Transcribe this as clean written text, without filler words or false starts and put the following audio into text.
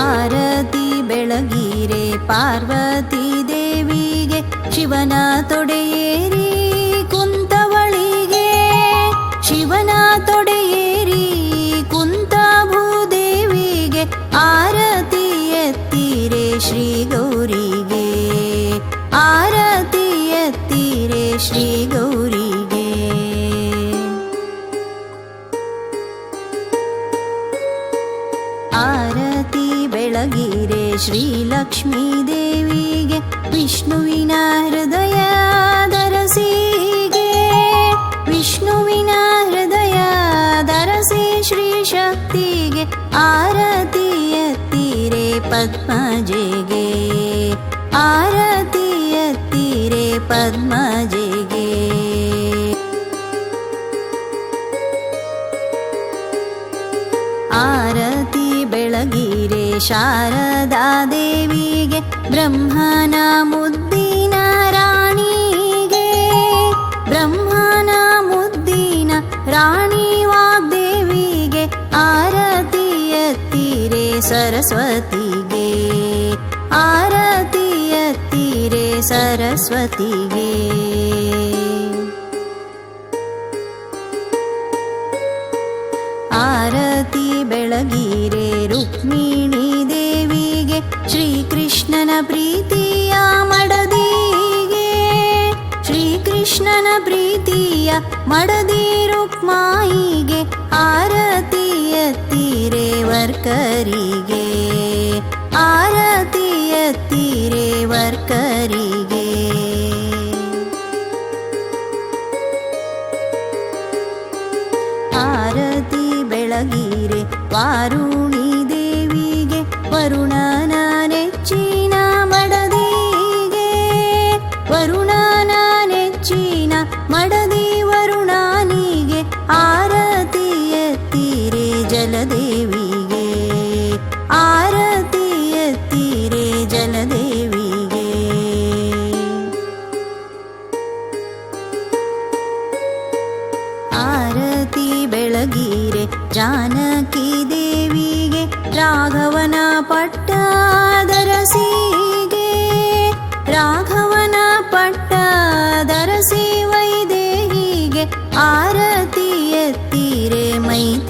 ಆರತಿ ಬೆಳಗಿರೆ ಪಾರ್ವತಿ ದೇವಿಗೆ, ಶಿವನ ತೊಡೆಯೇರಿ ಕುಂತವಳಿಗೆ, ಶಿವನ ತೊಡೆಯೇರಿ ಕುಂತ ಭೂದೇವಿಗೆ, ಆರತಿ ಎತ್ತಿರೆ ಶ್ರೀ ಗೌರಿಗೆ, ಆರತಿ ಎತ್ತಿರೆ ಶ್ರೀ ಗೌರಿಗೆ. ಆರತಿ ಬೆಳಗಿರೆ ಶ್ರೀ ಲಕ್ಷ್ಮೀ ದೇವಿಗೆ, ವಿಷ್ಣುವಿನ ಹೃದಯ ಧರಸಿಗೆ, ವಿಷ್ಣುವಿನ ಹೃದಯ ಧರಸಿ ಶ್ರೀ ಶಕ್ತಿಗೆ, ಆರತಿ ಎತ್ತಿರೆ ಪದ್ಮಜೆಗೆ, ಆರತಿ ಎತ್ತಿರೆ ಪದ್ಮಜೆಗೆ. ಆರತಿ ಬೆಳಗಿರೆ ಶಾರದಾ ದೇವಿಗೆ, ಬ್ರಹ್ಮನ ಮುದ್ದಿನ ರಾಣಿಗೆ, ಬ್ರಹ್ಮನ ಮುದ್ದಿನ ರಾಣಿ ವಾಗ್ದೇವಿಗೆ, ಆರತಿ ಎತ್ತಿರೆ ಸರಸ್ವತಿಗೆ, ಆರತಿ ಎತ್ತಿರೆ ಸರಸ್ವತಿಗೆ. ಆರತಿ ಬೆಳಗಿರೆ ರುಕ್ಮಿಣಿ ದೇವಿಗೆ, ಶ್ರೀಕೃಷ್ಣನ ಪ್ರೀತಿಯ ಮಡದಿಗೆ, ಶ್ರೀಕೃಷ್ಣನ ಪ್ರೀತಿಯ ಮಡದಿ ರುಕ್ಮಾಯಿಗೆ, ಆರತಿ ಎತ್ತಿರೆ ವರ್ಕರಿಗೆ, ಆರತಿ ಎತ್ತಿರೆ ವರ್ಕರಿಗೆ. ಆರತಿ ಬೆಳಗಿರೆ ವಾರುಣಿ ದೇವಿಗೆ, ವರುಣನ ನೆಚ್ಚಿನ ಮಡದಿಗೆ, ವರುಣನ ನೆಚ್ಚಿನ ಮಡದಿ ವರುಣನಿಗೆ, ಆರತಿ ಎತ್ತಿರೆ ಜಲದೇವಿಗೆ, ಆರತಿ ಎತ್ತಿರೆ ಜಲದೇವಿಗೆ. ಆರತಿ ಬೆಳಗಿರೆ ಜಾನಕಿ ದೇವಿಗೆ, ರಾಘವನ ಪಟ್ಟ ಧರಸಿಗೆ, ರಾಘವನ ಪಟ್ಟ ಧರಸಿ ವೈದೇಹಿಗೆ, ಆರತಿ ಎತ್ತಿರೆ ಮೈಥಿಲಿಗೆ,